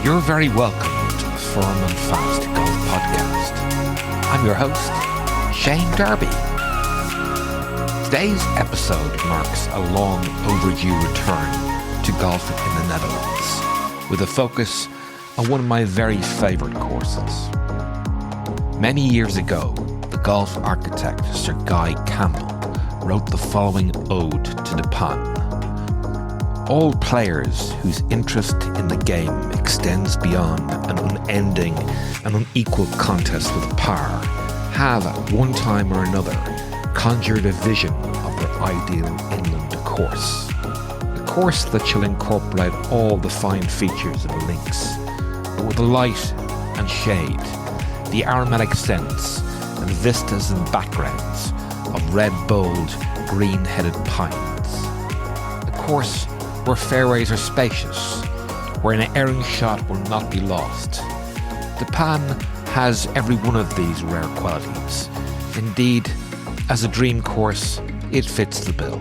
You're very welcome to the Firm and Fast Golf Podcast. I'm your host, Shane Darby. Today's episode marks a long overdue return to golf in the Netherlands, with a focus on one of my very favourite courses. Many years ago, the golf architect Sir Guy Campbell wrote the following ode to the Pan. All players whose interest in the game extends beyond an unending and unequal contest with par have at one time or another conjured a vision of their ideal inland course. A course that shall incorporate all the fine features of a links, but with the light and shade, the aromatic scents and vistas and backgrounds of red bowled, green-headed pines. A course where fairways are spacious, where an erring shot will not be lost. The Pan has every one of these rare qualities. Indeed, as a dream course, it fits the bill.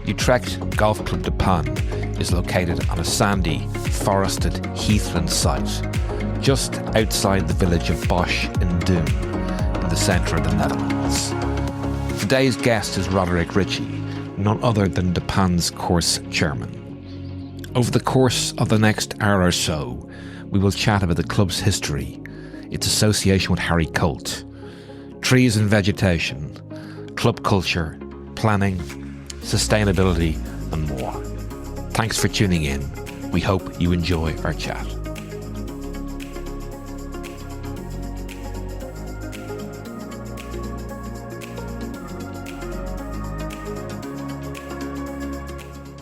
Utrechtse Golf Club de Pan is located on a sandy, forested heathland site, just outside the village of Bosch in Duin, in the centre of the Netherlands. Today's guest is Roderick Ritchie, none other than the Pan's course chairman. Over the course of the next hour or so, we will chat about the club's history, its association with Harry Colt, trees and vegetation, club culture, planning, sustainability, and more. Thanks for tuning in. We hope you enjoy our chat.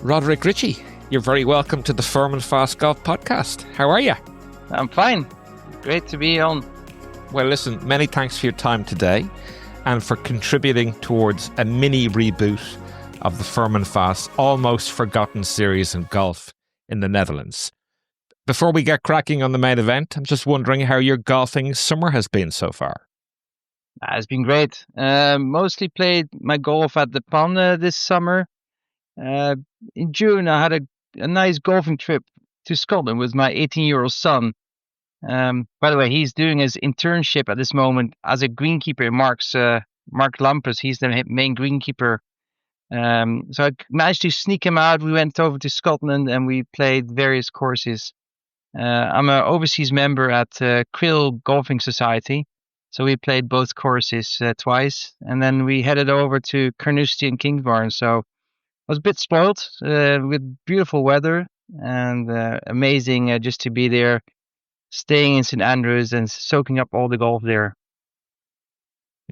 Roderick Ritchie, you're very welcome to the Firm and Fast Golf Podcast. How are you? I'm fine. Great to be on. Well, listen, many thanks for your time today and for contributing towards a mini reboot of the Firm and Fast, almost forgotten series in golf in the Netherlands. Before we get cracking on the main event, I'm just wondering how your golfing summer has been so far. It's been great. Mostly played my golf at the Pan this summer. In June, I had a nice golfing trip to Scotland with my 18-year-old son. By the way, he's doing his internship at this moment as a greenkeeper. Mark Lampers, he's the main greenkeeper. So I managed to sneak him out. We went over to Scotland and we played various courses. I'm an overseas member at Krill Golfing Society. So we played both courses twice. And then we headed over to Carnoustie and Kingsbarn. So I was a bit spoiled with beautiful weather and amazing just to be there, staying in St Andrews and soaking up all the golf there.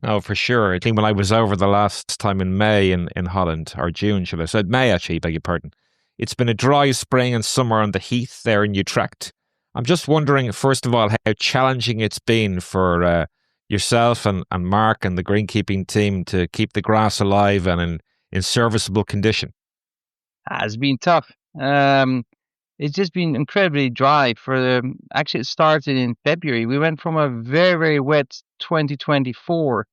Oh, for sure. I think when I was over the last time in May in Holland, or June, should I say, May actually, beg your pardon. It's been a dry spring and summer on the heath there in Utrecht. I'm just wondering, first of all, how challenging it's been for yourself and Mark and the greenkeeping team to keep the grass alive and in serviceable condition. It's been tough. It's just been incredibly dry. Actually, it started in February. We went from a very, very wet 2024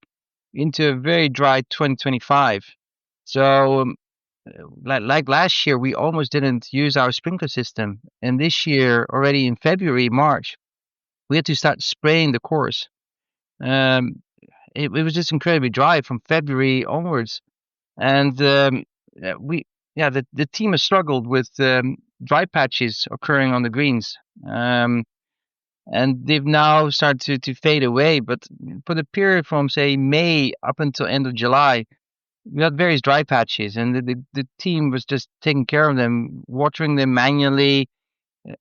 into a very dry 2025. So, like last year, we almost didn't use our sprinkler system. And this year, already in February, March, we had to start spraying the course. It was just incredibly dry from February onwards. And the team has struggled with dry patches occurring on the greens, and they've now started to fade away. But for the period from say May up until end of July, we had various dry patches, and the team was just taking care of them, watering them manually,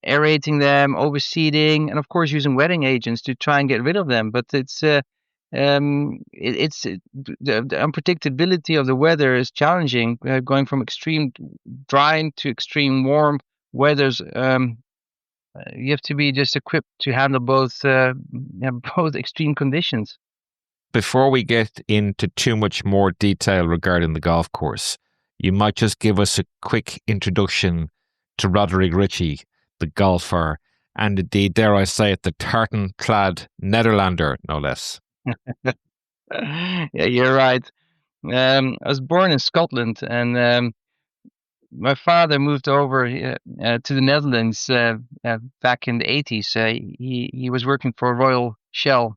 aerating them, overseeding, and of course using wetting agents to try and get rid of them. But the unpredictability of the weather is challenging, going from extreme dry to extreme warm weathers. You have to be just equipped to handle both extreme conditions. Before we get into too much more detail regarding the golf course, you might just give us a quick introduction to Roderick Ritchie, the golfer, and indeed, dare I say it, the tartan-clad Netherlander, no less. Yeah, you're right. I was born in Scotland, and my father moved over to the Netherlands back in the 80s. He was working for Royal Shell,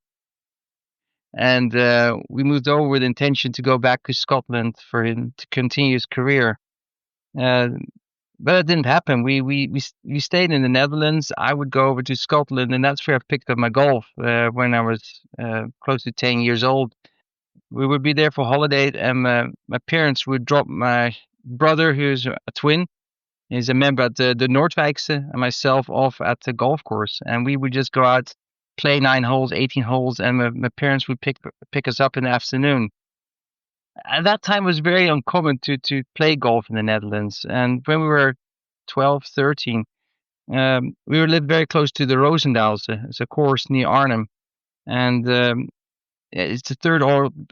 and we moved over with the intention to go back to Scotland for him to continue his career. But it didn't happen. We stayed in the Netherlands. I would go over to Scotland, and that's where I picked up my golf when I was close to 10 years old. We would be there for holiday, and my parents would drop my brother, who's a twin. He's a member at the Noordwijkse, and myself off at the golf course. And we would just go out, play 9 holes, 18 holes, and my parents would pick us up in the afternoon. At that time, it was very uncommon to play golf in the Netherlands. And when we were 12, 13, we lived very close to the Roosendaalse. It's a course near Arnhem. And it's the third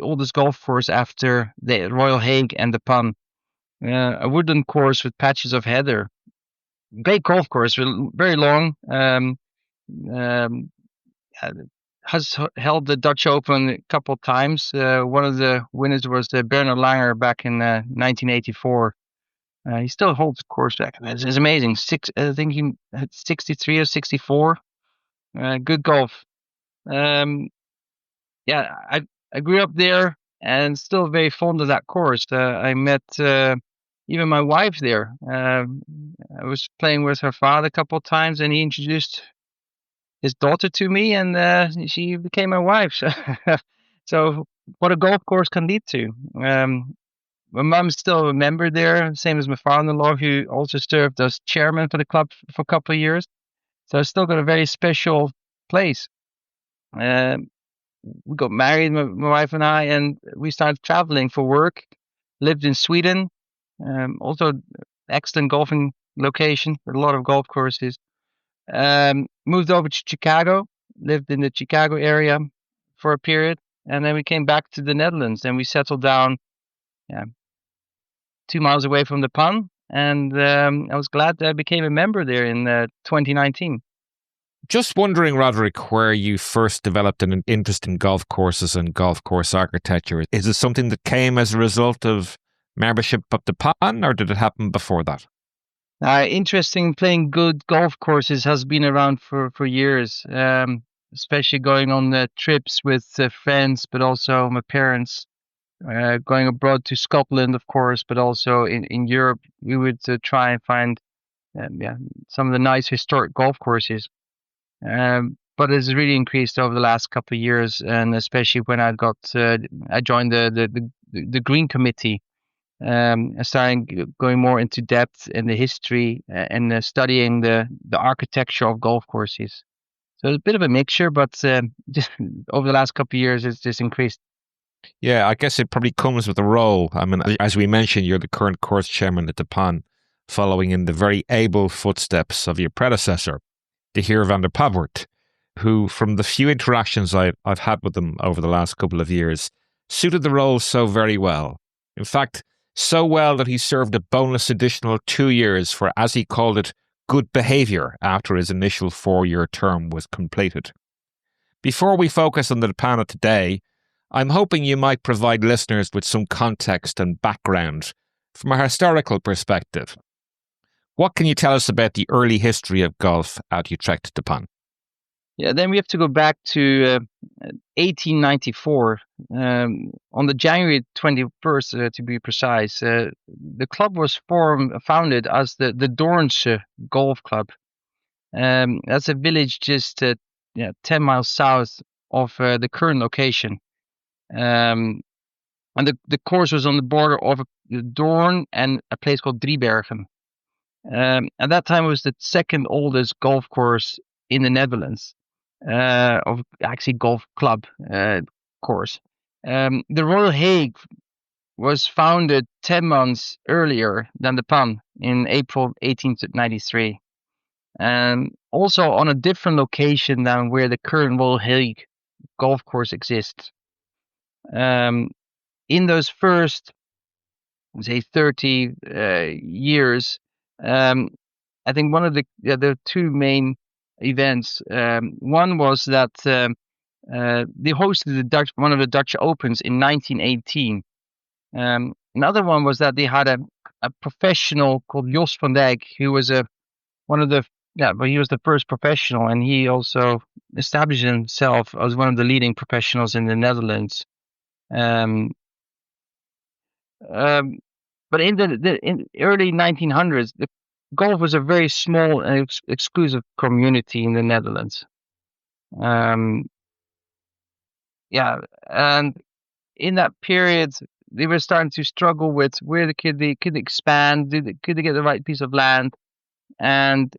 oldest golf course after the Royal Hague and the Pan. A woodland course with patches of heather. Great golf course, very long. Has held the Dutch Open a couple of times. One of the winners was Bernard Langer back in 1984. He still holds the course back. It's amazing. I think he had 63 or 64. Good golf. I grew up there and still very fond of that course. I met even my wife there. I was playing with her father a couple of times, and he introduced his daughter to me, and she became my wife. So what a golf course can lead to. My mom's still a member there, same as my father-in-law, who also served as chairman for the club for a couple of years. So I've still got a very special place. We got married, my wife and I, and we started traveling for work. Lived in Sweden, also excellent golfing location with a lot of golf courses. Moved over to Chicago, lived in the Chicago area for a period, and then we came back to the Netherlands, and we settled down 2 miles away from the Pan, and I was glad that I became a member there in 2019. Just wondering, Roderick, where you first developed an interest in golf courses and golf course architecture. Is it something that came as a result of membership of the Pan, or did it happen before that? Interest in playing good golf courses has been around for years, especially going on the trips with friends, but also my parents. Going abroad to Scotland, of course, but also in Europe, we would try and find some of the nice historic golf courses. But it's really increased over the last couple of years, and especially when I joined the Green Committee. I started going more into depth in the history and studying the architecture of golf courses. So it's a bit of a mixture, but just over the last couple of years, it's just increased. Yeah, I guess it probably comes with a role. I mean, as we mentioned, you're the current course chairman at the Pan, following in the very able footsteps of your predecessor, De Heer van der Pavert, who, from the few interactions I've had with him over the last couple of years, suited the role so very well. In fact, so well that he served a bonus additional 2 years for, as he called it, good behaviour after his initial 4-year term was completed. Before we focus on the Pan of today, I'm hoping you might provide listeners with some context and background from a historical perspective. What can you tell us about the early history of golf at Utrecht de Pan? Yeah, then we have to go back to 1894. On the January 21st, to be precise, the club was founded as the Doornse Golf Club. That's a village just 10 miles south of the current location. And the course was on the border of Doorn and a place called Driebergen. At that time, it was the second oldest golf course in the Netherlands, of actually golf club course. The Royal Hague was founded 10 months earlier than the Pan in April 1893. Also on a different location than where the current Royal Hague golf course exists. In those first, say, 30 years, I think one of the two main events. One was that they hosted one of the Dutch Opens in 1918. Another one was that they had a professional called Jos van Dijk, who was he was the first professional, and he also established himself as one of the leading professionals in the Netherlands. Um, um, but in the early 1900s, the golf was a very small and exclusive community in the Netherlands. And in that period, they were starting to struggle with where could they expand, could they get the right piece of land, and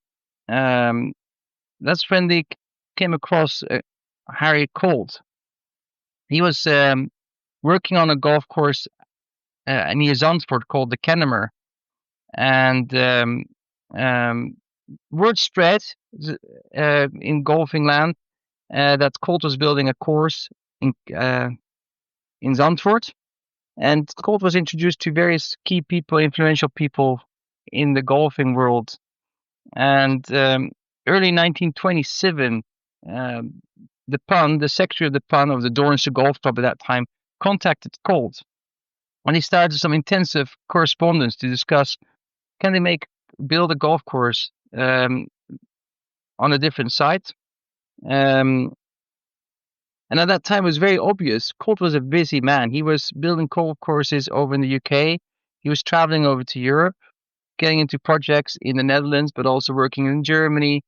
that's when they came across Harry Colt. He was working on a golf course near Zandvoort called the Kennemer, and word spread in golfing land that Colt was building a course in Zandvoort, and Colt was introduced to various key people, influential people in the golfing world. And early 1927, the secretary of the PAN of the Utrechtse Golf Club at that time, contacted Colt, and he started some intensive correspondence to discuss, can they build a golf course on a different site? And at that time, it was very obvious. Colt was a busy man. He was building golf courses over in the UK. He was traveling over to Europe, getting into projects in the Netherlands, but also working in Germany,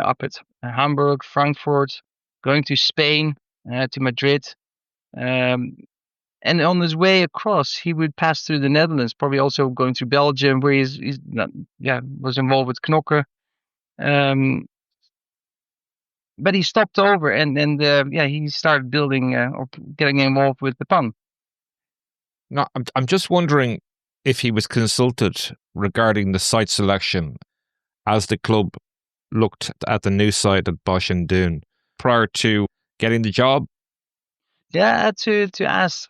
up at Hamburg, Frankfurt, going to Spain, to Madrid. And on his way across, he would pass through the Netherlands, probably also going through Belgium, where was involved with Knokke. But he stopped over and he started building or getting involved with the PAN. Now, I'm just wondering if he was consulted regarding the site selection as the club looked at the new site at Bosch and Duin prior to getting the job. Yeah, I had to ask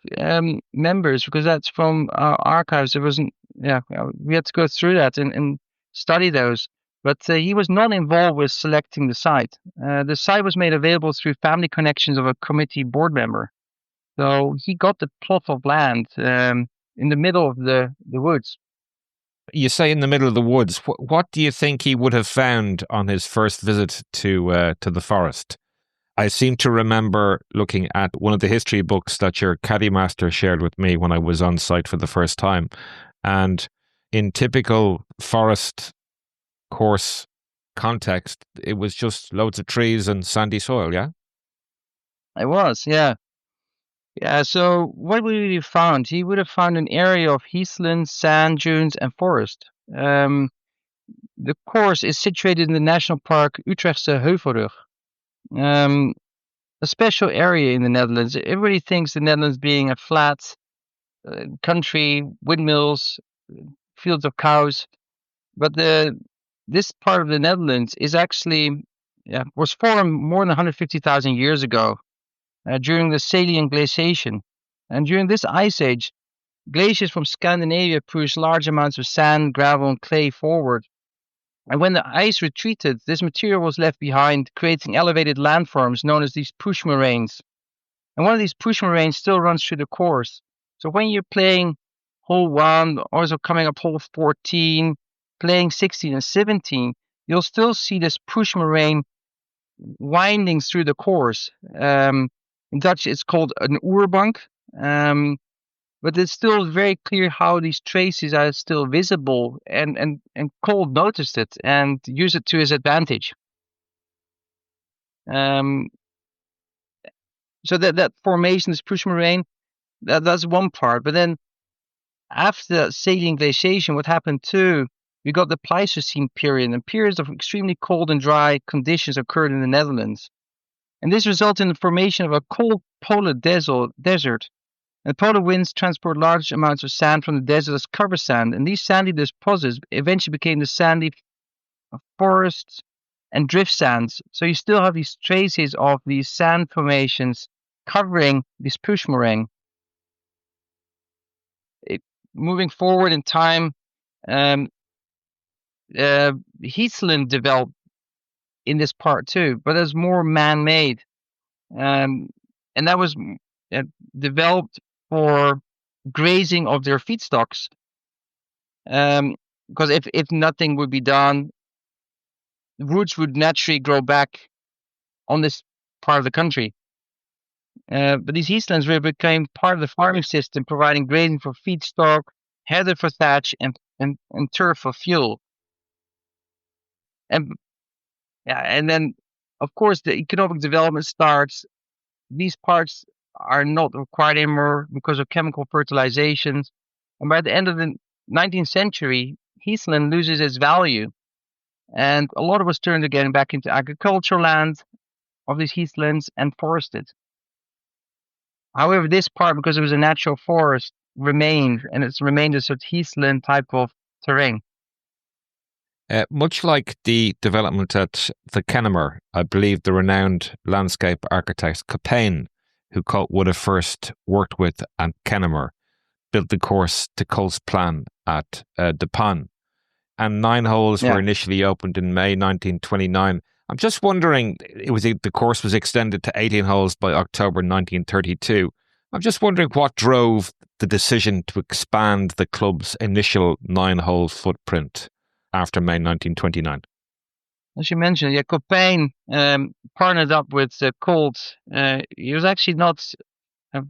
members, because that's from our archives. There wasn't. Yeah, we had to go through that and study those. But he was not involved with selecting the site. The site was made available through family connections of a committee board member. So he got the plot of land in the middle of the woods. You say in the middle of the woods. What do you think he would have found on his first visit to the forest? I seem to remember looking at one of the history books that your caddy master shared with me when I was on site for the first time. And in typical forest course context, it was just loads of trees and sandy soil, yeah? It was, yeah. Yeah, so what would he have found? He would have found an area of heathlands, sand dunes, and forest. The course is situated in the national park Utrechtse Heuvelrug. A special area in the Netherlands. Everybody thinks the Netherlands being a flat country, windmills, fields of cows, but this part of the Netherlands is actually was formed more than 150,000 years ago during the Saline glaciation, and during this ice age, glaciers from Scandinavia pushed large amounts of sand, gravel, and clay forward. And when the ice retreated, this material was left behind, creating elevated landforms known as these push moraines. And one of these push moraines still runs through the course. So when you're playing hole 1, also coming up hole 14, playing 16 and 17, you'll still see this push moraine winding through the course. In Dutch, it's called an oerbank. But it's still very clear how these traces are still visible, and Colt noticed it and used it to his advantage. So that formation, this push moraine, that's one part. But then after that saline glaciation, what happened too, we got the Pleistocene period, and periods of extremely cold and dry conditions occurred in the Netherlands. And this resulted in the formation of a cold polar desert. And polar winds transport large amounts of sand from the desert as cover sand, and these sandy deposits eventually became the sandy forests and drift sands. So you still have these traces of these sand formations covering this push moraine. Moving forward in time, heathland developed in this part too, but it's more man-made, and that was developed for grazing of their feedstocks. Because if nothing would be done, roots would naturally grow back on this part of the country. But these heathlands became part of the farming system, providing grazing for feedstock, heather for thatch, and turf for fuel. And and then, of course, the economic development starts. These parts are not required anymore because of chemical fertilizations. And by the end of the 19th century, heathland loses its value. And a lot was turned again back into agricultural land of these heathlands and forested. However, this part, because it was a natural forest, remained, and it's remained a sort of heathland type of terrain. Much like the development at the Kennemer, I believe the renowned landscape architect Copain, who Colt would have first worked with at Kennemer, built the course to Colt's plan at Duin. And 9 holes were initially opened in May 1929. I'm just wondering, the course was extended to 18 holes by October 1932. I'm just wondering what drove the decision to expand the club's initial 9-hole footprint after May 1929. As you mentioned, Copain partnered up with Colt. He was actually not a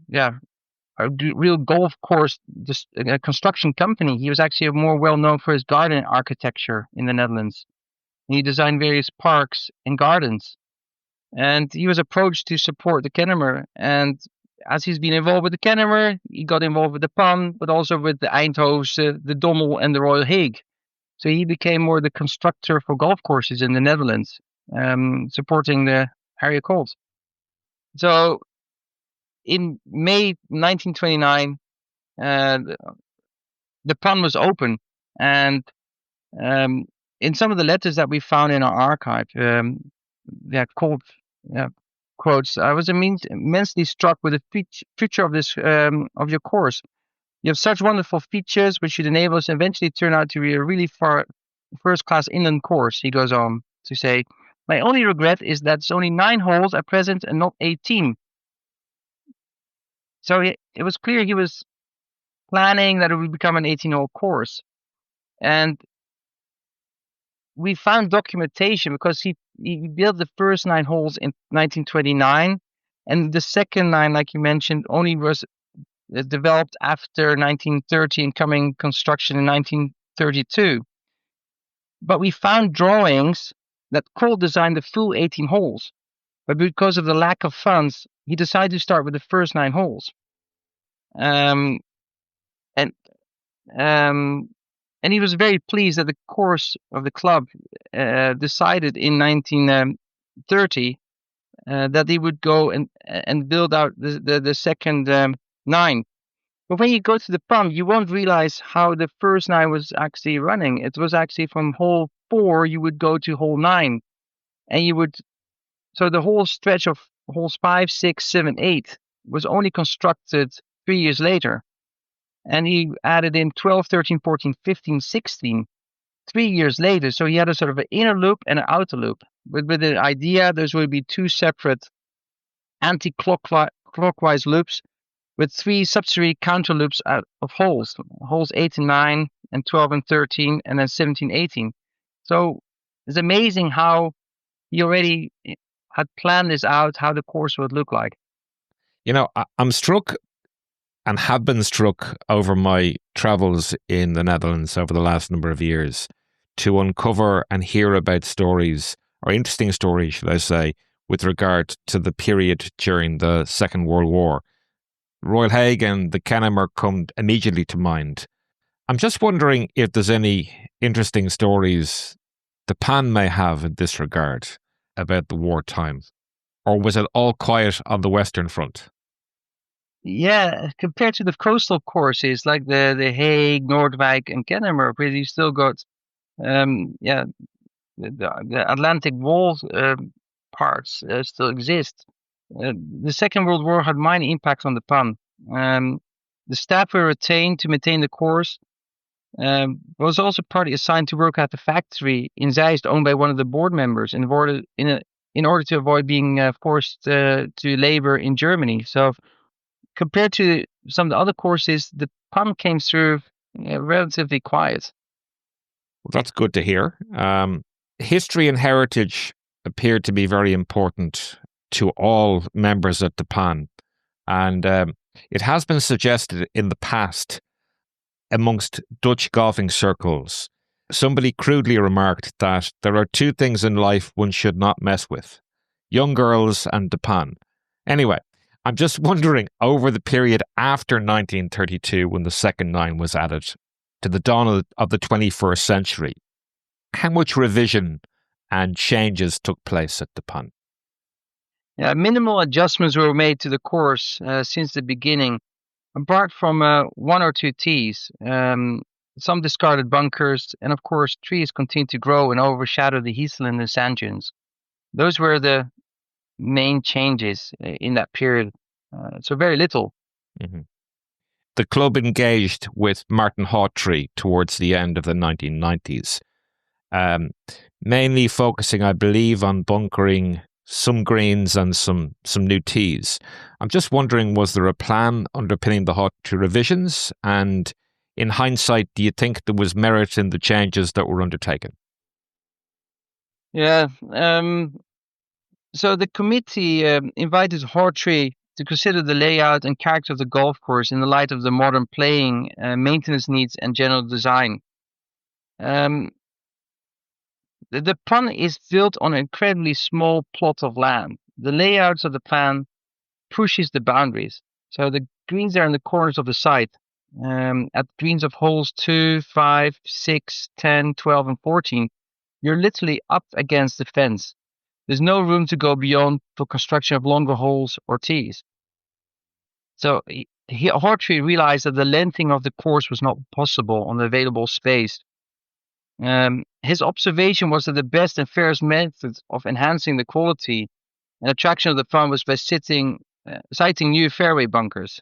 real golf course construction company. He was actually more well known for his garden architecture in the Netherlands. He designed various parks and gardens. And he was approached to support the Kennemer. And as he's been involved with the Kennemer, he got involved with the Pan, but also with the Eindhoven, the Dommel, and the Royal Hague. So he became more the constructor for golf courses in the Netherlands, supporting the Harry Colt. So in May 1929, the Pan was open, and in some of the letters that we found in our archive, Colt quotes, "I was immensely struck with the feature of this of your course. You have such wonderful features which should enable us eventually turn out to be a really first-class inland course," he goes on to say. "My only regret is that it's only 9 holes at present and not 18. So it was clear he was planning that it would become an 18-hole course. And we found documentation because he built the first 9 holes in 1929, and the second 9, like you mentioned, only was developed after 1930 and coming construction in 1932. But we found drawings that Colt designed the full 18 holes. But because of the lack of funds, he decided to start with the first 9 holes. And he was very pleased that the course of the club decided in 1930 that he would go and build out the second 9. But when you go to the Pan, you won't realize how the first 9 was actually running. It was actually from hole 4, you would go to hole 9. And so the whole stretch of holes 5, 6, 7, 8 was only constructed 3 years later. And he added in 12, 13, 14, 15, 16, 3 years later. So he had a sort of an inner loop and an outer loop. With the idea there's going to be 2 separate anti-clockwise loops with 3 subsidiary counter loops out of holes 8 and 9, and 12 and 13, and then 17, 18. So it's amazing how he already had planned this out, how the course would look like. I'm struck and have been struck over my travels in the Netherlands over the last number of years to uncover and hear about stories, or interesting stories, should I say, with regard to the period during the Second World War. Royal Hague and the Kennemer come immediately to mind. I'm just wondering if there's any interesting stories the Pan may have in this regard about the wartime, or was it all quiet on the Western Front? Yeah, compared to the coastal courses like the Hague, Noordwijk, and Kennemer, where you still got the Atlantic Wall parts still exist. The Second World War had minor impacts on the Pan. The staff were retained to maintain the course. Was also partly assigned to work at the factory in Zeist, owned by one of the board members, in order to avoid being forced to labor in Germany. So, compared to some of the other courses, the Pan came through relatively quiet. Well, that's good to hear. History and heritage appear to be very important to all members at the PAN. And it has been suggested in the past amongst Dutch golfing circles. Somebody crudely remarked that there are two things in life one should not mess with: young girls and the PAN. Anyway, I'm just wondering, over the period after 1932, when the second nine was added, to the dawn of the 21st century, how much revision and changes took place at the PAN? Yeah, minimal adjustments were made to the course since the beginning, apart from one or two tees. Some discarded bunkers, and of course, trees continued to grow and overshadow the heathland and sand dunes. Those were the main changes in that period. So very little. Mm-hmm. The club engaged with Martin Hawtrey towards the end of the 1990s, mainly focusing, I believe, on bunkering some greens and some new tees. I'm just wondering, was there a plan underpinning the Hawtrey revisions? And in hindsight, do you think there was merit in the changes that were undertaken? Yeah. So the committee invited Hawtrey to consider the layout and character of the golf course in the light of the modern playing, maintenance needs, and general design. The plan is built on an incredibly small plot of land. The layouts of the plan pushes the boundaries. So the greens are in the corners of the site. At greens of holes 2, 5, 6, 10, 12, and 14, you're literally up against the fence. There's no room to go beyond for construction of longer holes or tees. So Hawtrey realized that the lengthening of the course was not possible on the available space. His observation was that the best and fairest method of enhancing the quality and attraction of the fun was by siting new fairway bunkers.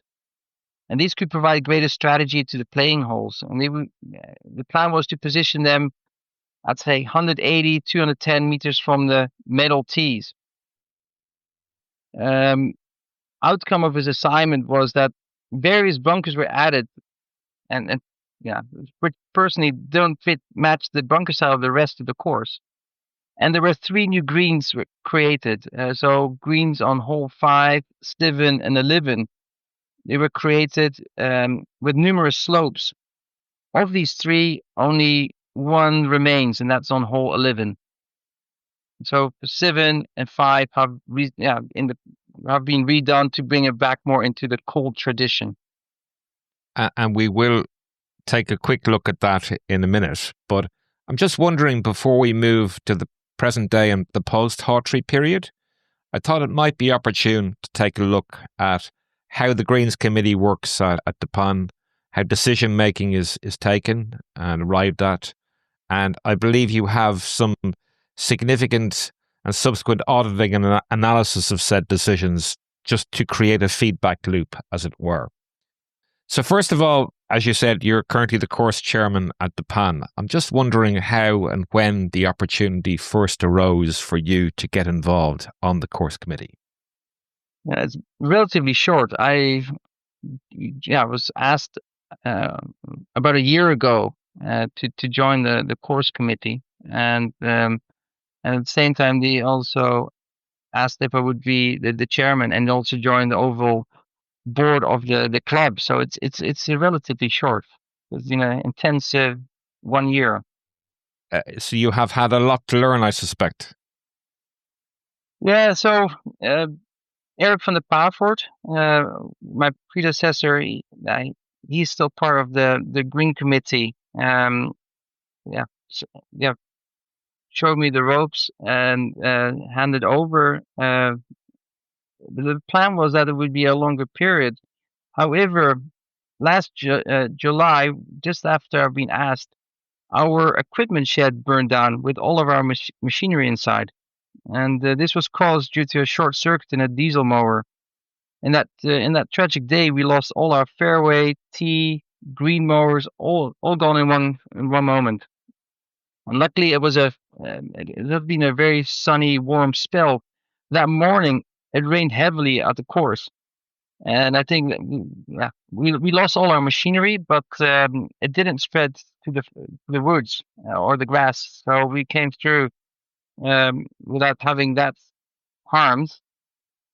And these could provide greater strategy to the playing holes. And the plan was to position them, I'd say, 180, 210 meters from the metal tees. Outcome of his assignment was that various bunkers were added, and which personally don't match the bunker style of the rest of the course. And there were 3 new greens created. So greens on hole 5, 7, and 11. They were created with numerous slopes. Of these 3, only one remains, and that's on hole 11. So 7 and 5 have been redone to bring it back more into the cold tradition. And we will take a quick look at that in a minute. But I'm just wondering, before we move to the present day and the post-Hawtrey period, I thought it might be opportune to take a look at how the Greens Committee works at the PAN, how decision making is taken and arrived at. And I believe you have some significant and subsequent auditing and analysis of said decisions, just to create a feedback loop, as it were. So first of all, as you said, you're currently the course chairman at the PAN. I'm just wondering how and when the opportunity first arose for you to get involved on the course committee. Yeah, it's relatively short. I was asked about a year ago to join the course committee, and at the same time they also asked if I would be the chairman and also join the overall board of the club. So it's relatively short. It's intensive 1 year. So you have had a lot to learn, I suspect. Yeah. So Eric van der Pavort, my predecessor, he's still part of the Green Committee. Showed me the ropes and handed over. The plan was that it would be a longer period. However, last July, just after I've been asked, our equipment shed burned down with all of our machinery inside. And this was caused due to a short circuit in a diesel mower. And in that tragic day, we lost all our fairway, tee, green mowers, all gone in one moment. And luckily, it had been a very sunny, warm spell. That morning, it rained heavily at the course. And I think we lost all our machinery, but it didn't spread to the woods or the grass. So we came through without having that harmed.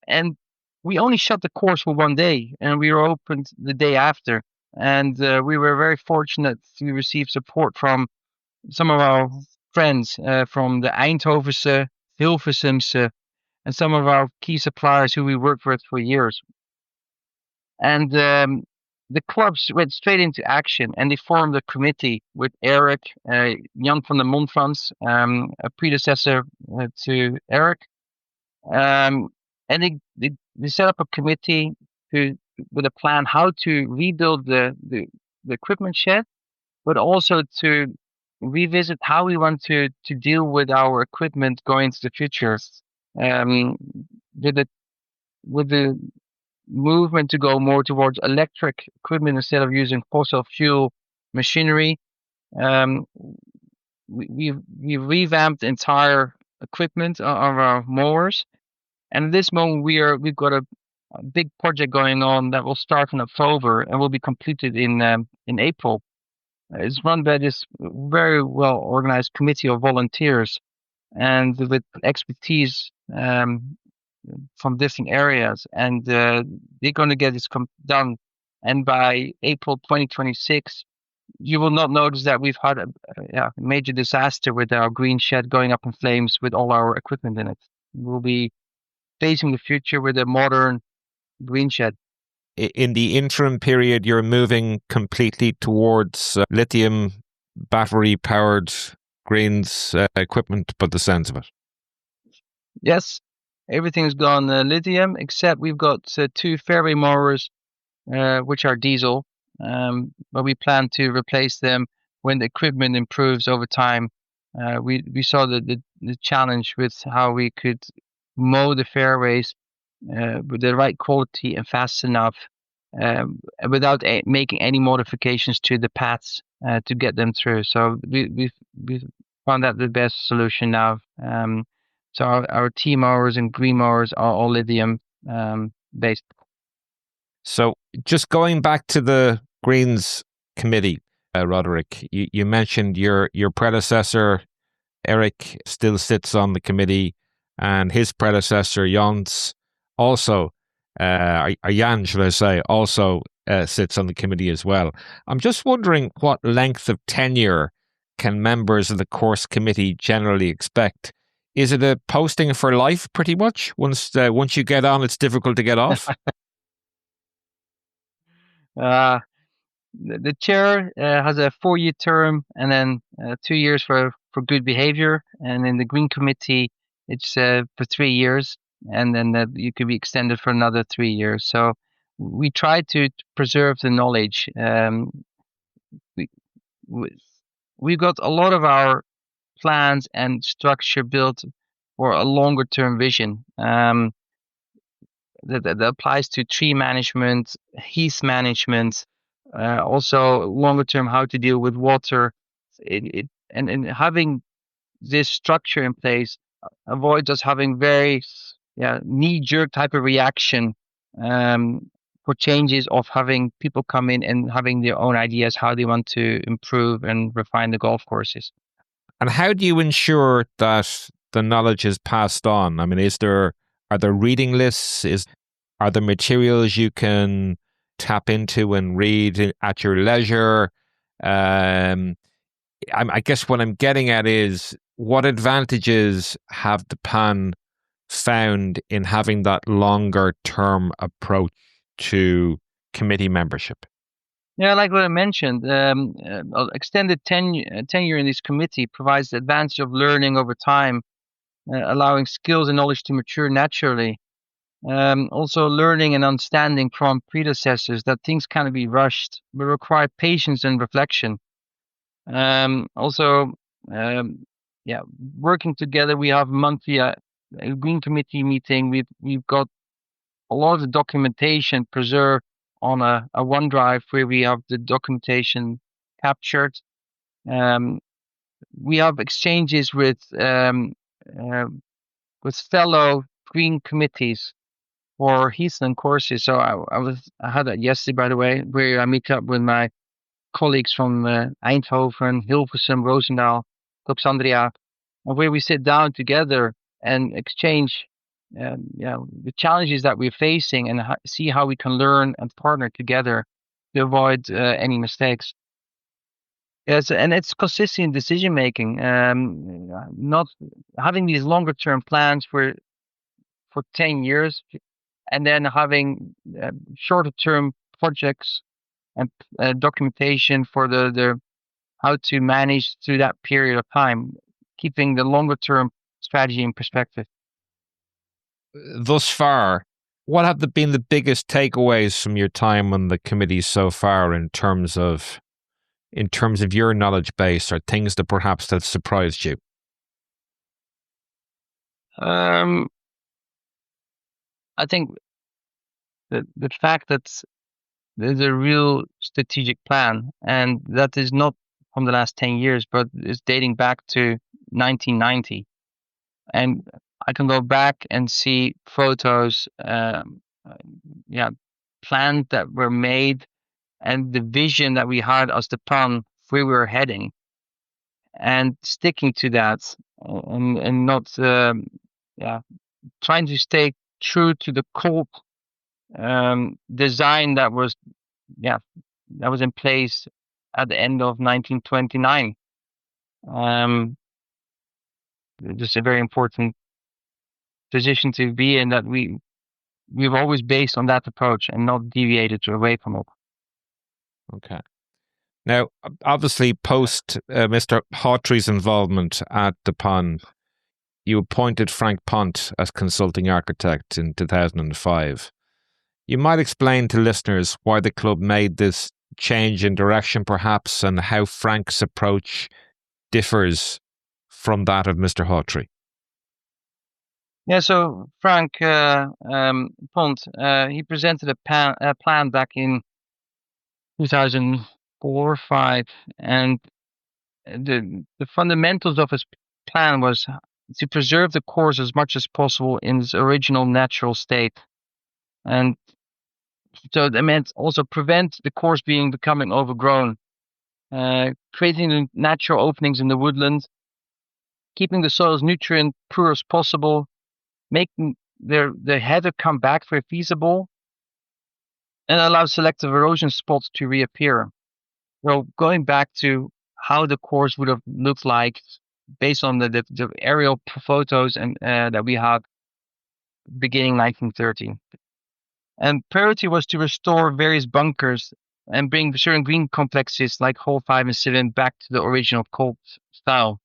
And we only shut the course for one day, and we were opened the day after. And we were very fortunate to receive support from some of our friends from the Eindhovense, Hilversumse, and some of our key suppliers who we worked with for years. And the clubs went straight into action, and they formed a committee with Eric, Jan van der Montrans, a predecessor to Eric. And they set up a committee with a plan how to rebuild the equipment shed, but also to revisit how we want to deal with our equipment going into the future. Um, with the movement to go more towards electric equipment instead of using fossil fuel machinery. Um, we revamped the entire equipment of our mowers, and at this moment we've got a big project going on that will start in October and will be completed in April. It's run by this very well organized committee of volunteers and with expertise from different areas, and they're going to get this done. And by April 2026, you will not notice that we've had a major disaster with our green shed going up in flames with all our equipment in it. We'll be facing the future with a modern green shed. In the interim period, you're moving completely towards lithium battery powered greens equipment, by the sense of it. Yes, everything's gone lithium, except we've got 2 fairway mowers, which are diesel, but we plan to replace them when the equipment improves over time. We saw the challenge with how we could mow the fairways with the right quality and fast enough, without making any modifications to the paths to get them through. So we found that the best solution now. So our T mowers and green mowers are all lithium based. So just going back to the Greens Committee, Roderick, you mentioned your predecessor, Eric, still sits on the committee, and his predecessor, Jans, also, or Jan, should I say, also sits on the committee as well. I'm just wondering what length of tenure can members of the course committee generally expect? Is it a posting for life, pretty much? Once you get on, it's difficult to get off? The chair has a 4-year term, and then 2 years for good behavior. And in the Green Committee, it's for 3 years, and then you could be extended for another 3 years. So we try to preserve the knowledge. We've got a lot of our plans and structure built for a longer term vision. That applies to tree management, heath management, also longer term how to deal with water. And having this structure in place avoids us having very knee jerk type of reaction for changes of having people come in and having their own ideas how they want to improve and refine the golf courses. And how do you ensure that the knowledge is passed on? I mean, are there reading lists? Are there materials you can tap into and read at your leisure? I guess what I'm getting at is, what advantages have the PAN found in having that longer term approach to committee membership? Yeah, like what I mentioned, extended tenure in this committee provides the advantage of learning over time, allowing skills and knowledge to mature naturally. Also learning and understanding from predecessors that things can't be rushed, but require patience and reflection. Working together, we have monthly Green Committee meeting. We've got a lot of the documentation preserved on a OneDrive where we have the documentation captured. We have exchanges with fellow Green committees for Heathland courses. So I had that yesterday, by the way, where I meet up with my colleagues from Eindhoven, Hilversum, Roosendaal, Alexandria, where we sit down together and exchange the challenges that we're facing and see how we can learn and partner together to avoid any mistakes. Yes, and it's consistent decision making. Not having these longer term plans for 10 years, and then having shorter term projects and documentation for the how to manage through that period of time, keeping the longer term strategy in perspective. Thus far, what have been the biggest takeaways from your time on the committee so far in terms of your knowledge base, or things that perhaps have surprised you? I think the fact that there's a real strategic plan, and that is not from the last 10 years, but is dating back to 1990. And I can go back and see photos, plans that were made, and the vision that we had as the plan where we were heading, and sticking to that, and not trying to stay true to the Colt design that was in place at the end of 1929. Just a very important position to be in, that we've always based on that approach and not deviated away from it. Okay. Now, obviously, post Mr. Hawtrey's involvement at the pond, you appointed Frank Pont as consulting architect in 2005. You might explain to listeners why the club made this change in direction, perhaps, and how Frank's approach differs from that of Mr. Hawtrey. Yeah, so Frank Pont, he presented a plan back in 2004 or 5, and the fundamentals of his plan was to preserve the course as much as possible in its original natural state, and so that meant also prevent the course becoming overgrown, creating natural openings in the woodland, keeping the soil as nutrient poor as possible, making the heather come back where feasible, and allow selective erosion spots to reappear. So going back to how the course would have looked like based on the aerial photos and that we had beginning 1930. And priority was to restore various bunkers and bring certain green complexes like hole 5 and 7 back to the original Colt style.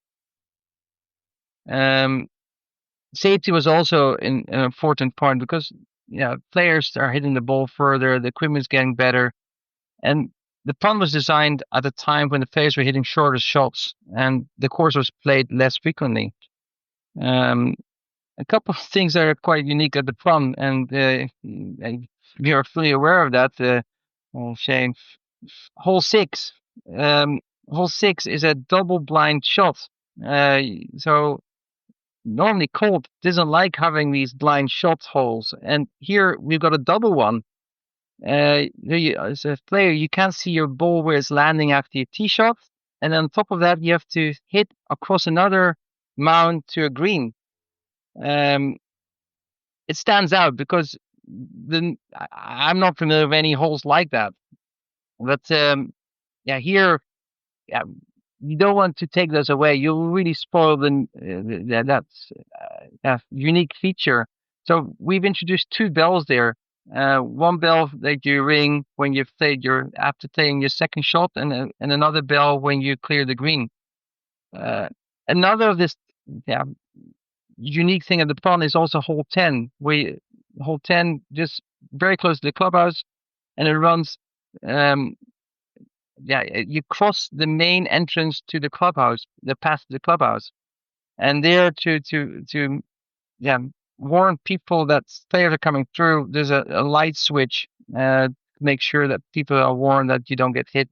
Safety was also an important point, because players are hitting the ball further, the equipment's getting better, and the pond was designed at a time when the players were hitting shorter shots and the course was played less frequently. A couple of things that are quite unique at the pond, and we are fully aware of that. Shane, hole 6. Hole 6 is a double blind shot. So normally Colt doesn't like having these blind shot holes, and here we've got a double one. As a player, you can't see your ball where it's landing after your tee shot, and on top of that, you have to hit across another mound to a green. It stands out because I'm not familiar with any holes like that. But here, you don't want to take those away. You'll really spoil that unique feature. So we've introduced 2 bells there. One bell that you ring when you've played after playing your second shot, and another bell when you clear the green. Another of this unique thing at the pond is also hole 10, where hole 10 just very close to the clubhouse, and it runs. You cross the main entrance to the clubhouse, the path to the clubhouse, and there to warn people that players are coming through. There's a light switch to make sure that people are warned that you don't get hit.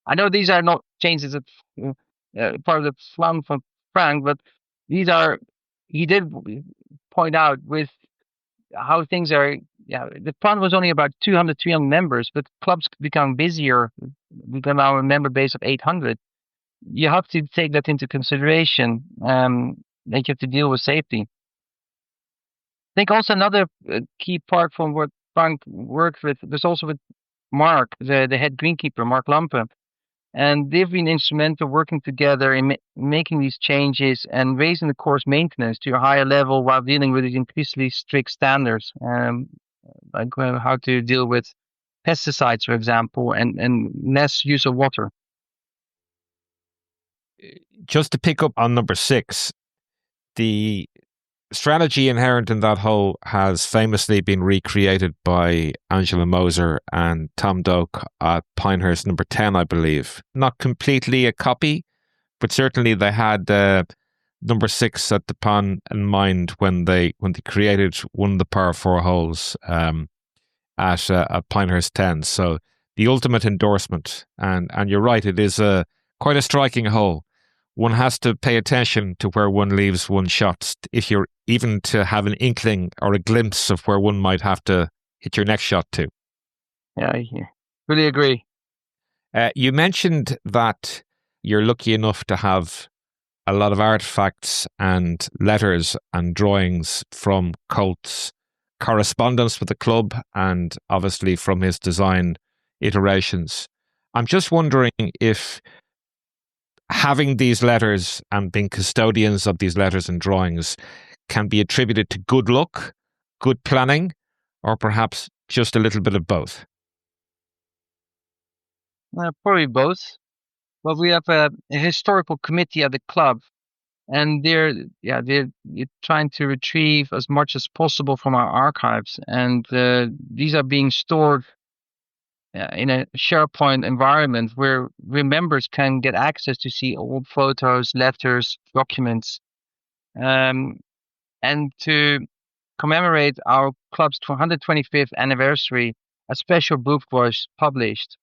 I know these are not changes that part of the plan from Frank, but he did point out with how things are the fund was only about 200, 300 members, but clubs become busier. We've got now a member base of 800. You have to take that into consideration. That you have to deal with safety. I think also another key part from what Frank worked with, there's also with Mark, the head greenkeeper, Mark Lampe. And they've been instrumental working together in making these changes and raising the course maintenance to a higher level while dealing with these increasingly strict standards, like how to deal with pesticides, for example, and less use of water. Just to pick up on number 6, the strategy inherent in that hole has famously been recreated by Angela Moser and Tom Doak at Pinehurst number 10, I believe. Not completely a copy, but certainly they had number 6 at the pond in mind when they created one of the par 4 holes at Pinehurst 10. So the ultimate endorsement, and you're right, it is quite a striking hole. One has to pay attention to where one leaves one shot if you're even to have an inkling or a glimpse of where one might have to hit your next shot to. Yeah, I really agree. You mentioned that you're lucky enough to have a lot of artifacts and letters and drawings from Colt's correspondence with the club and obviously from his design iterations. I'm just wondering if having these letters and being custodians of these letters and drawings can be attributed to good luck, good planning, or perhaps just a little bit of both? Probably both. But we have a historical committee at the club, and they're trying to retrieve as much as possible from our archives, and these are being stored in a SharePoint environment where members can get access to see old photos, letters, documents, and to commemorate our club's 125th anniversary, a special book was published.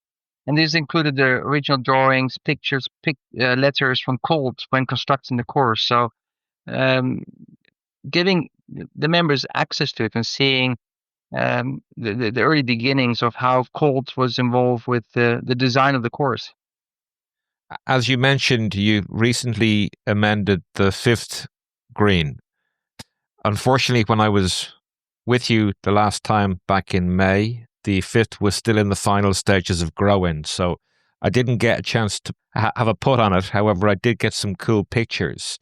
And this included the original drawings, pictures, letters from Colt when constructing the course. So giving the members access to it and seeing the early beginnings of how Colt was involved with the design of the course. As you mentioned, you recently amended the 5th green. Unfortunately, when I was with you the last time back in May, the 5th was still in the final stages of growing, so I didn't get a chance to have a putt on it. However, I did get some cool pictures.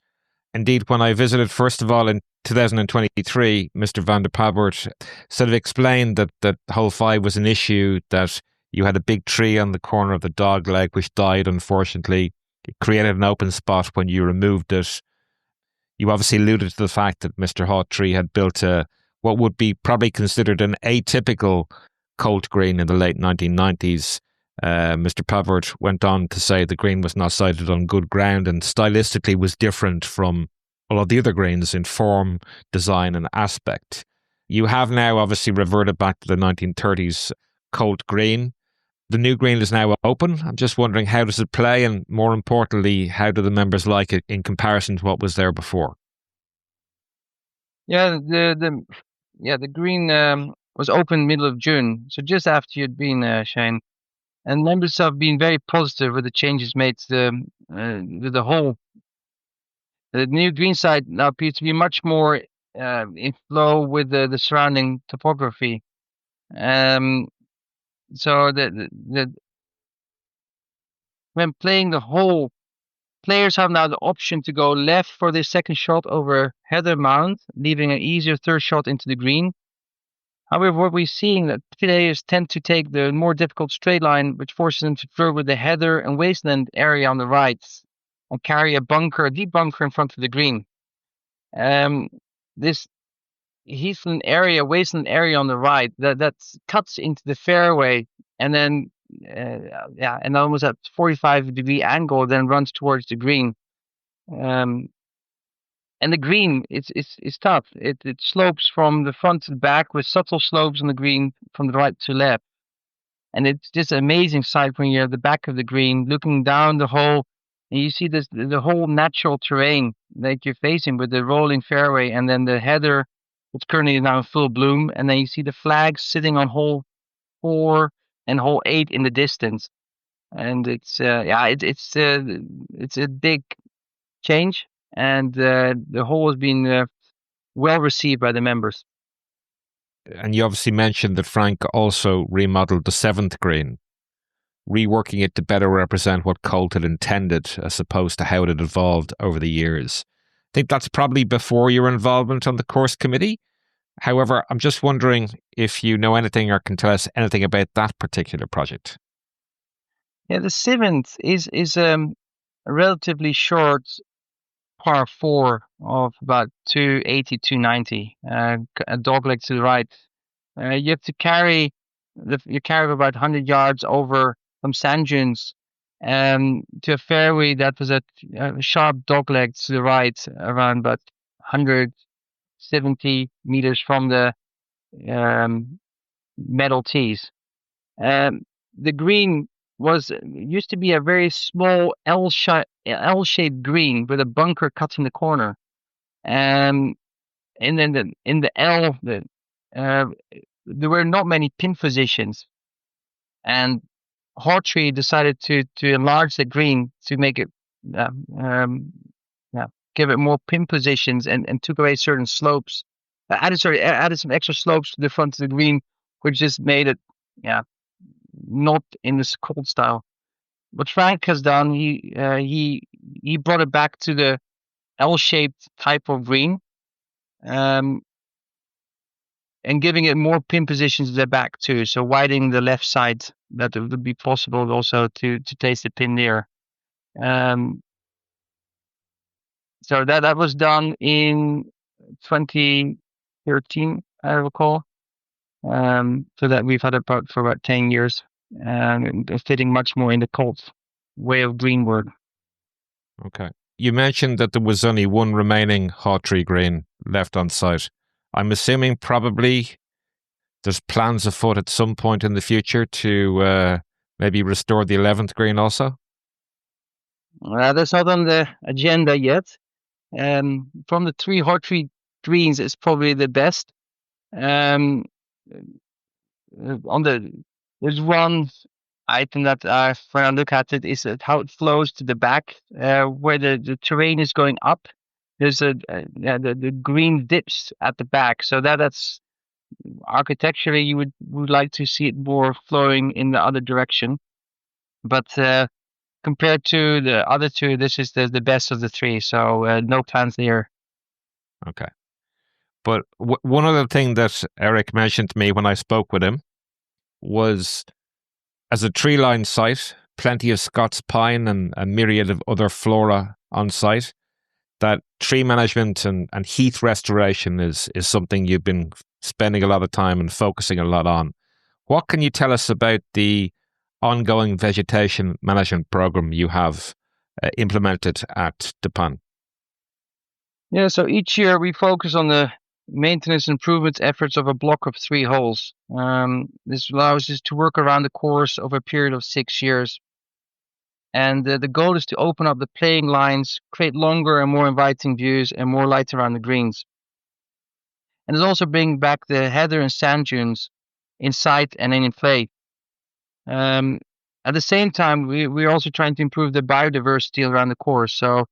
Indeed, when I visited, first of all, in 2023, Mr. Van der Pabert sort of explained that hole 5 was an issue, that you had a big tree on the corner of the dog leg, which died, unfortunately. It created an open spot when you removed it. You obviously alluded to the fact that Mr. Hawtree had built what would be probably considered an atypical Colt green in the late 1990s. Mr. Pavert went on to say the green was not sited on good ground and stylistically was different from all of the other greens in form, design and aspect. You have now obviously reverted back to the 1930s Colt green. The new green is now open. I'm just wondering, how does it play, and more importantly, how do the members like it in comparison to what was there before? Yeah, the green was open middle of June, so just after you'd been, Shane. And members have been very positive with the changes made to the hole. The new green side now appears to be much more in flow with the surrounding topography. So when playing the hole, players have now the option to go left for their second shot over heather mound, leaving an easier third shot into the green. However, what we're seeing that players tend to take the more difficult straight line, which forces them to throw with the heather and wasteland area on the right and carry a deep bunker in front of the green. This wasteland area on the right that cuts into the fairway and then and almost at 45-degree angle then runs towards the green. And the green, it's tough. It slopes from the front to the back with subtle slopes on the green from the right to left. And it's just an amazing sight when you're at the back of the green, looking down the hole, and you see the whole natural terrain that you're facing with the rolling fairway and then the heather It's currently now in full bloom, and then you see the flags sitting on hole 4 and hole 8 in the distance. And it's it's a big change, and the hole has been well received by the members. And you obviously mentioned that Frank also remodeled the 7th green, reworking it to better represent what Colt had intended as opposed to how it had evolved over the years. I think that's probably before your involvement on the course committee. However, I'm just wondering if you know anything or can tell us anything about that particular project. Yeah, the 7th is a relatively short par 4 of about 280, 290, a dogleg to the right. You have to carry about 100 yards over some sand dunes to a fairway that was a sharp dogleg to the right, around about 170 meters from the metal tees. The green used to be a very small L-shaped green with a bunker cut in the corner. And then in the L, there were not many pin positions, and Hartree decided to enlarge the green to make it give it more pin positions, and took away certain slopes. Added some extra slopes to the front of the green, which just made it not in this Colt style. What Frank has done, he brought it back to the L-shaped type of green, and giving it more pin positions to the back too. So widening the left side, that it would be possible also to place the pin there. So that was done in 2013, I recall. So that we've had it for about 10 years, and fitting much more in the Colt way of green work. Okay. You mentioned that there was only one remaining Hartree green left on site. I'm assuming probably there's plans afoot at some point in the future to maybe restore the 11th green also? That's not on the agenda yet. From the 3 Hartree greens, it's probably the best. There's one item that when I look at it, is how it flows to the back, where the terrain is going up. There's the green dips at the back, so that's architecturally you would like to see it more flowing in the other direction. But compared to the other 2, this is the best of the 3. So no plans there. Okay. But one other thing that Eric mentioned to me when I spoke with him was, as a tree-lined site, plenty of Scots pine and a myriad of other flora on site, that tree management and heath restoration is something you've been spending a lot of time and focusing a lot on. What can you tell us about the ongoing vegetation management program you have implemented at Duin? Yeah, so each year we focus on the maintenance improvement efforts of a block of 3 holes. This allows us to work around the course over a period of 6 years. And the goal is to open up the playing lines, create longer and more inviting views, and more light around the greens. And it's also bring back the heather and sand dunes in sight and in play. At the same time, we're also trying to improve the biodiversity around the course. So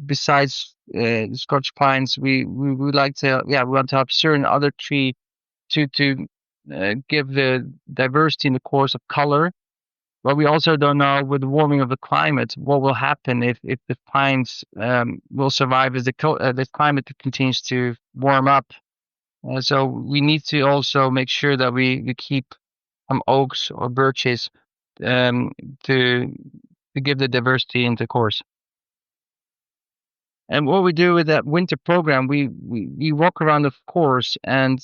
besides Scotch pines, we would like to we want to have certain other tree to give the diversity in the course of color. But we also don't know, with the warming of the climate, what will happen if the pines will survive as the climate continues to warm up. So we need to also make sure that we keep some oaks or birches to give the diversity into course. And what we do with that winter program, we walk around the course, and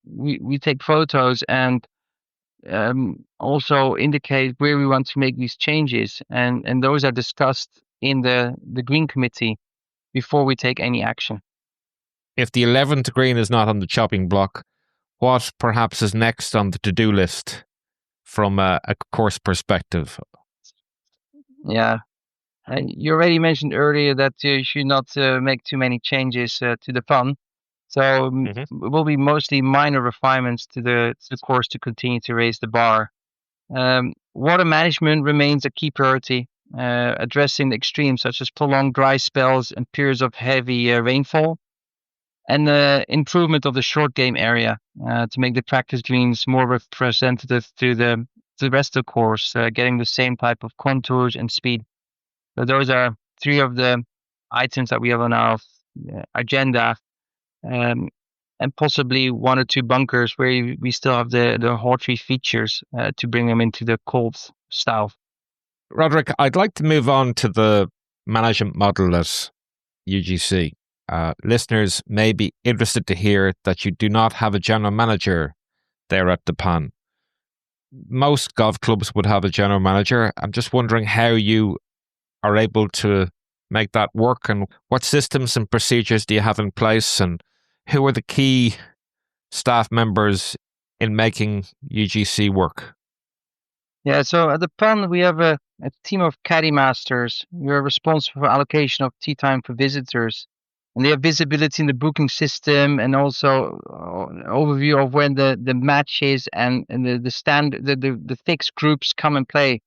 we take photos, and also indicate where we want to make these changes, and those are discussed in the green committee before we take any action. If the 11th green is not on the chopping block, what perhaps is next on the to-do list from a course perspective? Yeah. You already mentioned earlier that you should not make too many changes to the fun. So it will be mostly minor refinements to the course to continue to raise the bar. Water management remains a key priority, addressing the extremes such as prolonged dry spells and periods of heavy rainfall, and the improvement of the short game area to make the practice greens more representative to the rest of the course, getting the same type of contours and speed. So those are three of the items that we have on our agenda, and possibly one or two bunkers where we still have the Hawtree features to bring them into the Colt style. Roderick, I'd like to move on to the management model at UGC. Listeners may be interested to hear that you do not have a general manager there at the Pan. Most golf clubs would have a general manager. I'm just wondering how you are able to make that work, and what systems and procedures do you have in place, and who are the key staff members in making UGC work? Yeah, so at the Pan we have a team of caddy masters. We are responsible for allocation of tee time for visitors, and they have visibility in the booking system, and also an overview of when the match is and the fixed groups come and play.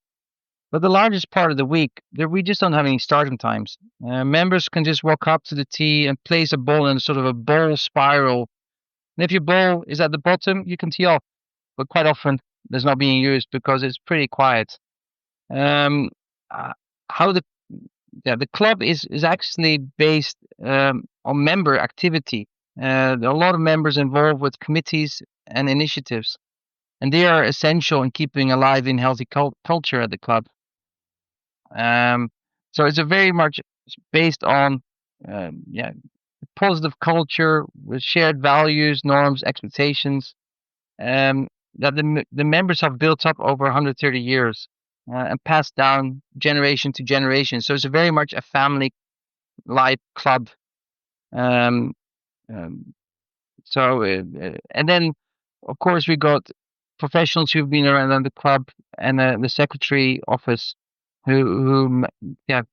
But the largest part of the week, we just don't have any starting times. Members can just walk up to the tee and place a ball in sort of a ball spiral. And if your ball is at the bottom, you can tee off. But quite often, it's not being used because it's pretty quiet. How the club is actually based on member activity. There are a lot of members involved with committees and initiatives, and they are essential in keeping alive in healthy culture at the club. So it's a very much based on positive culture with shared values, norms, expectations that the members have built up over 130 years and passed down generation to generation. So it's very much a family-like club. And then, of course, we got professionals who've been around the club and the secretary office who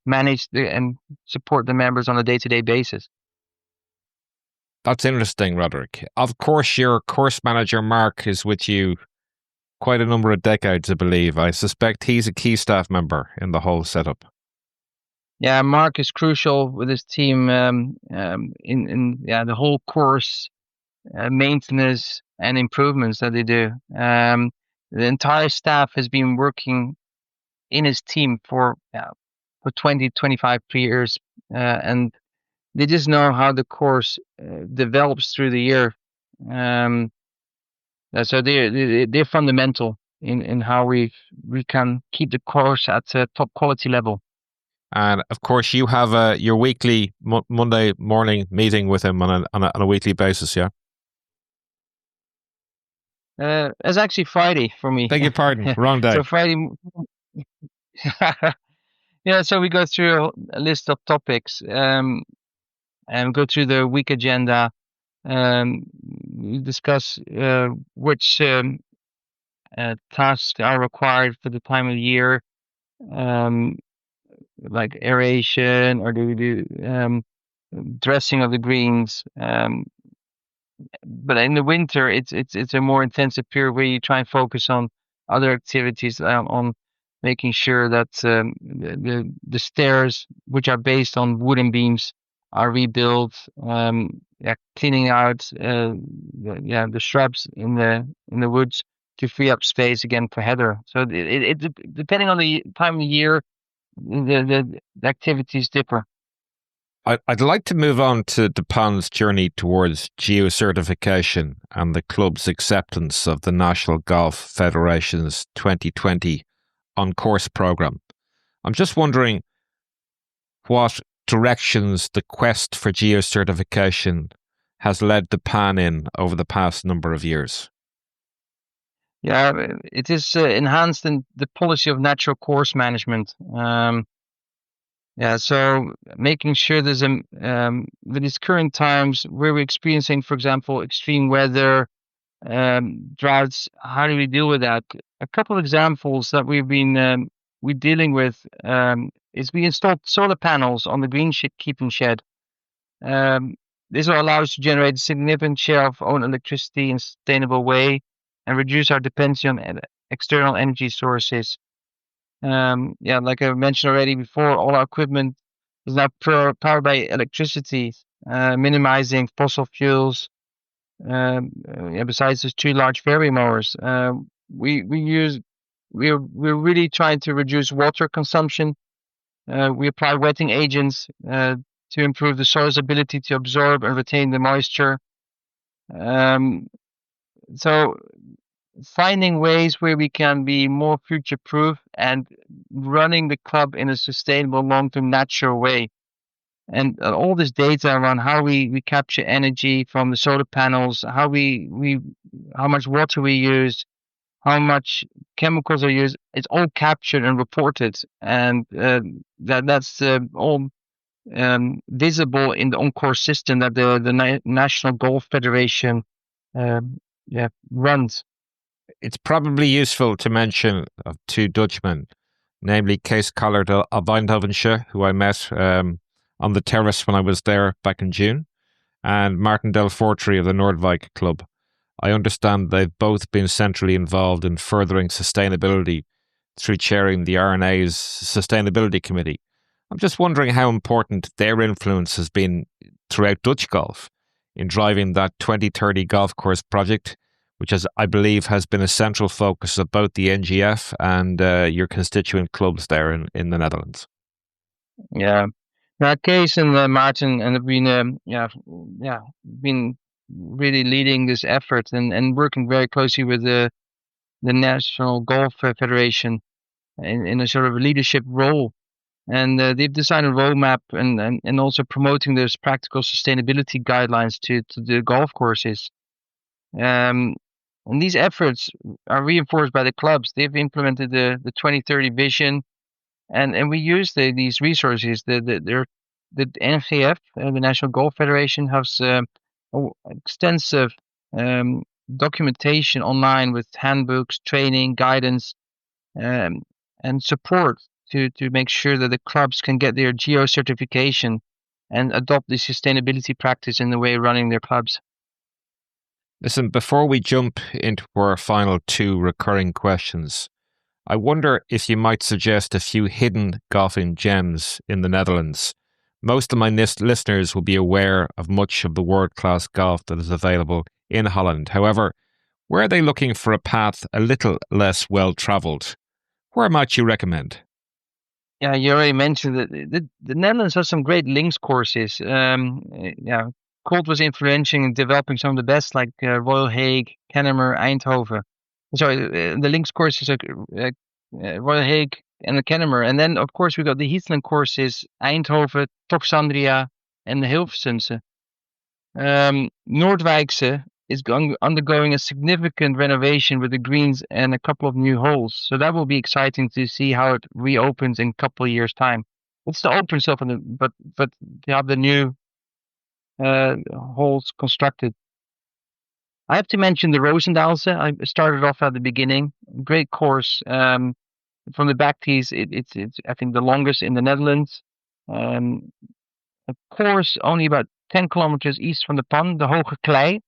manage and support the members on a day-to-day basis. That's interesting, Roderick. Of course, your course manager, Mark, is with you quite a number of decades, I believe. I suspect he's a key staff member in the whole setup. Yeah, Mark is crucial with his team in the whole course maintenance and improvements that they do. The entire staff has been working in his team for 20, 25 years, and they just know how the course develops through the year. So they're fundamental in how we can keep the course at a top quality level. And of course, you have your weekly Monday morning meeting with him on a weekly basis, yeah? It's actually Friday for me. Beg your pardon, wrong day. So Friday. Yeah, so we go through a list of topics and go through the week agenda. We discuss which tasks are required for the time of the year, like aeration, or do we do dressing of the greens. But in the winter, it's a more intensive period where you try and focus on other activities, on making sure that the stairs, which are based on wooden beams, are rebuilt. Cleaning out the shrubs in the woods to free up space again for heather. So it depending on the time of the year, the activities differ. I'd like to move on to the Pan's journey towards geo-certification and the club's acceptance of the National Golf Federation's 2020 on-course programme. I'm just wondering what directions the quest for geo-certification has led the Pan in over the past number of years. Yeah, it is enhanced in the policy of natural course management. So making sure there's with these current times where we're experiencing, for example, extreme weather, droughts, how do we deal with that? A couple of examples that we're dealing with is we installed solar panels on the green keeping shed. This will allow us to generate a significant share of own electricity in a sustainable way and reduce our dependency on external energy sources. Like I mentioned already before, all our equipment is now powered by electricity, minimizing fossil fuels. Besides those 2 large ferry mowers, we're really trying to reduce water consumption. We apply wetting agents to improve the soil's ability to absorb and retain the moisture. So finding ways where we can be more future-proof and running the club in a sustainable, long-term, natural way. And all this data around how we capture energy from the solar panels, how much water we use, how much chemicals are used, it's all captured and reported, and that's all visible in the on-course system that the National Golf Federation runs. It's probably useful to mention of 2 Dutchmen, namely Kees Collard of Eindhovense, who I met on the terrace when I was there back in June, and Martin Del Fortri of the Noordwijk Club. I understand they've both been centrally involved in furthering sustainability through chairing the R&A's Sustainability Committee. I'm just wondering how important their influence has been throughout Dutch golf in driving that 2030 golf course project, which I believe has been a central focus of both the NGF and your constituent clubs there in the Netherlands. Yeah. Now, Kees and Martin have been been really leading this effort and working very closely with the National Golf Federation in a sort of leadership role. And they've designed a roadmap and also promoting those practical sustainability guidelines to the golf courses. And these efforts are reinforced by the clubs. They've implemented the 2030 vision, and we use these resources. The NGF, the National Golf Federation, has extensive documentation online with handbooks, training, guidance, and support to make sure that the clubs can get their geo certification and adopt the sustainability practice in the way of running their clubs. Listen, before we jump into our final 2 recurring questions, I wonder if you might suggest a few hidden golfing gems in the Netherlands. Most of my listeners will be aware of much of the world-class golf that is available in Holland. However, where are they looking for a path a little less well-travelled? Where might you recommend? Yeah, you already mentioned that the Netherlands has some great links courses. Colt was influential in developing some of the best, like Royal Hague, Kennemer, Eindhoven. Sorry, the links courses are Royal Hague and the Kennemer. And then, of course, we got the Heathland courses, Eindhoven, Toxandria, and the Hilversumse. Noordwijkse is undergoing a significant renovation with the greens and a couple of new holes. So that will be exciting to see how it reopens in a couple of years' time. It's the open stuff, but they have the new holes constructed. I have to mention the Roosendaalse. I started off at the beginning. Great course. From the back tees, it's I think the longest in the Netherlands. A course only about 10 kilometers east from the Pan, the Hoge Klei.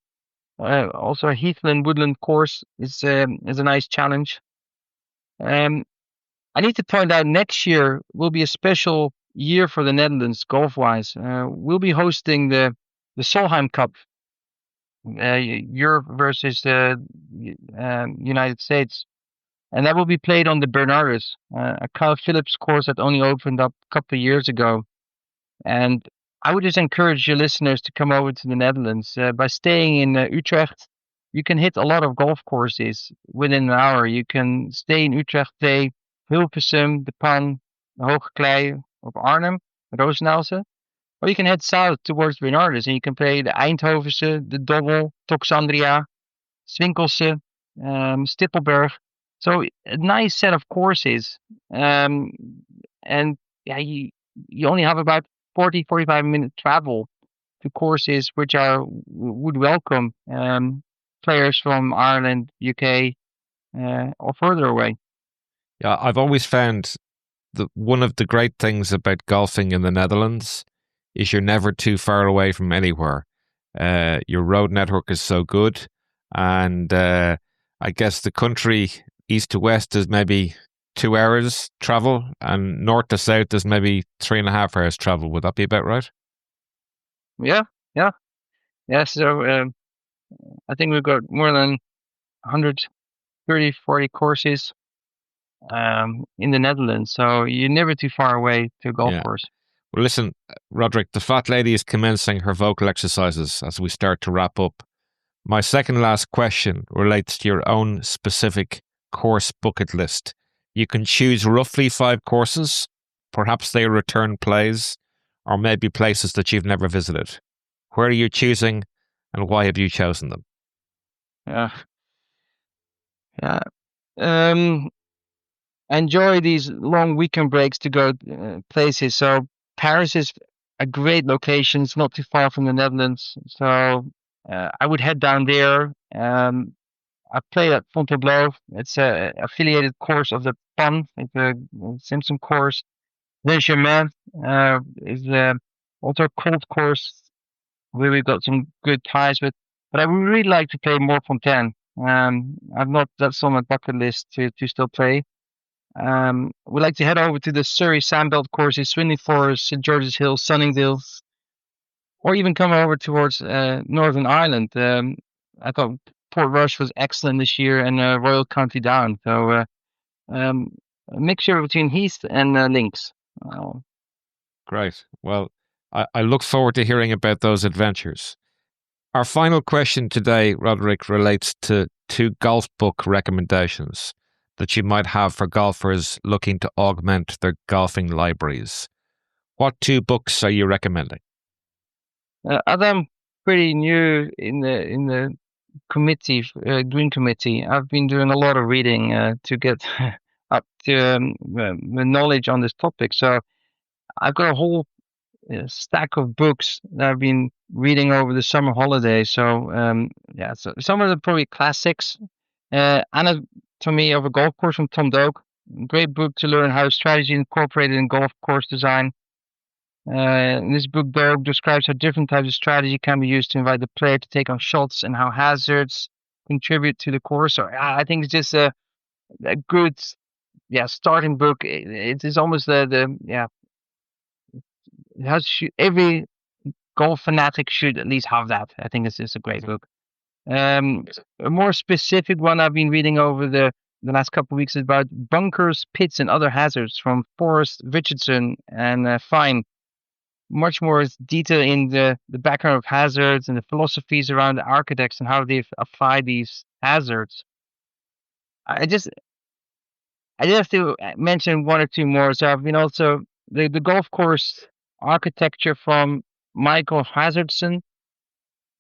Also a heathland woodland course is a nice challenge. I need to point out next year will be a special year for the Netherlands golf-wise. We'll be hosting the Solheim Cup, Europe versus the United States, and that will be played on the Bernardus, a Kyle Phillips course that only opened up a couple of years ago. And I would just encourage your listeners to come over to the Netherlands. By staying in Utrecht, you can hit a lot of golf courses within an hour. You can stay in Utrecht, play Hilversum, de Pan, the Hoge Klei of Arnhem, Roosendaalse. Or you can head south towards Bernardus and you can play the Eindhovense, the Dobbel, Toxandria, Swinkelse, Stippelberg. So a nice set of courses. And yeah, you only have about 45-minute travel to courses which would welcome players from Ireland, UK, or further away. Yeah, I've always found that one of the great things about golfing in the Netherlands is you're never too far away from anywhere. Your road network is so good. And I guess the country east to west is maybe 2 hours travel, and north to south is maybe 3.5 hours travel. Would that be about right? Yeah. So I think we've got more than 130, 40 courses in the Netherlands. So you're never too far away to a golf course. Well, listen, Roderick, the fat lady is commencing her vocal exercises as we start to wrap up. My second last question relates to your own specific course bucket list. You can choose roughly 5 courses. Perhaps they are return plays, or maybe places that you've never visited. Where are you choosing, and why have you chosen them? Enjoy these long weekend breaks to go places. So Paris is a great location. It's not too far from the Netherlands. So I would head down there. I played at Fontainebleau. It's a affiliated course of the PAN. It's a Simpson course. Saint-Germain is also a cold course where we've got some good ties with. But I would really like to play more Fontaine. I've not, that's on my bucket list to still play. We'd like to head over to the Surrey Sandbelt courses, Swindley Forest, St George's Hill, Sunningdale, or even come over towards Northern Ireland. I thought Portrush was excellent this year, and Royal County Down. So a mixture between Heath and Links. Great. Well, I look forward to hearing about those adventures. Our final question today, Roderick, relates to 2 golf book recommendations that you might have for golfers looking to augment their golfing libraries. What 2 books are you recommending? As I'm pretty new in the committee, Duin committee, I've been doing a lot of reading to get up to the knowledge on this topic. So I've got a whole stack of books that I've been reading over the summer holiday. So so some of them probably classics. Anatomy of a Golf Course from Tom Doak. Great book to learn how strategy is incorporated in golf course design. In this book, Doak describes how different types of strategy can be used to invite the player to take on shots and how hazards contribute to the course. So I think it's just a good starting book. It is almost every golf fanatic should at least have that. I think it's a great book. A more specific one I've been reading over the last couple of weeks is about bunkers, pits, and other hazards from Forrest, Richardson, and Fine. Much more detail in the background of hazards and the philosophies around the architects and how they've applied these hazards. I just have to mention 1 or 2 more. So I've been also the golf course architecture from Michael Hazardson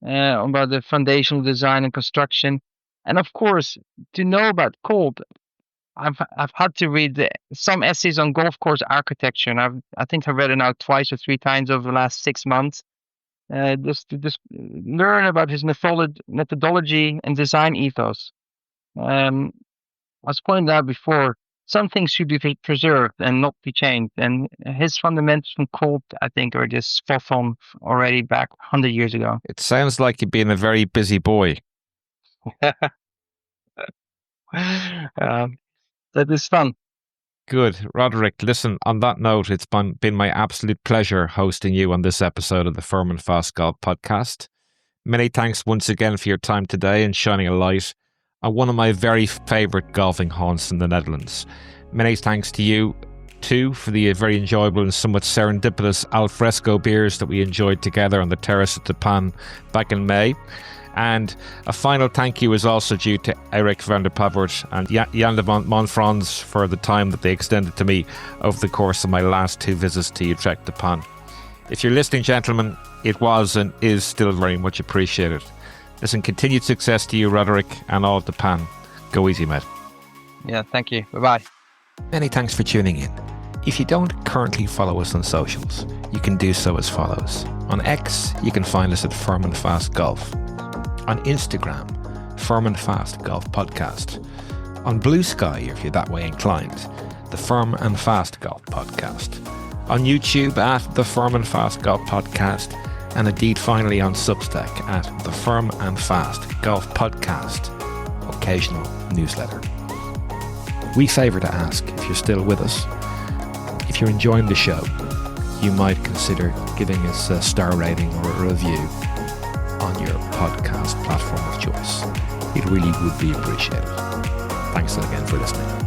about the foundational design and construction, and of course to know about Colt, I've had to read some essays on golf course architecture, and I think I've read it now 2 or 3 times over the last 6 months, just to learn about his methodology and design ethos. I was pointing out before, some things should be preserved and not be changed, and his fundamentals from Colt, I think, are just spot on already back 100 years ago. It sounds like you've been a very busy boy. That is fun. Good. Roderick, listen, on that note, it's been my absolute pleasure hosting you on this episode of the Firm and Fast Golf podcast. Many thanks once again for your time today and shining a light on one of my very favourite golfing haunts in the Netherlands. Many thanks to you, too, for the very enjoyable and somewhat serendipitous alfresco beers that we enjoyed together on the terrace at the Pan back in May. And a final thank you is also due to Eric van der Pavert and Jan de Montfrans for the time that they extended to me over the course of my last 2 visits to Utrecht the Pan. If you're listening, gentlemen, it was and is still very much appreciated. Listen, continued success to you, Roderick, and all at the Pan. Go easy, mate. Yeah, thank you. Bye-bye. Many thanks for tuning in. If you don't currently follow us on socials, you can do so as follows. On X, you can find us at Firm and Fast Golf. On Instagram, Firm and Fast Golf Podcast. On Blue Sky, if you're that way inclined, the Firm and Fast Golf Podcast. On YouTube at the Firm and Fast Golf Podcast. and indeed finally on Substack at the Firm and Fast Golf Podcast occasional newsletter. We favour to ask, if you're still with us, if you're enjoying the show, you might consider giving us a star rating or a review on your podcast platform of choice. It really would be appreciated. Thanks again for listening.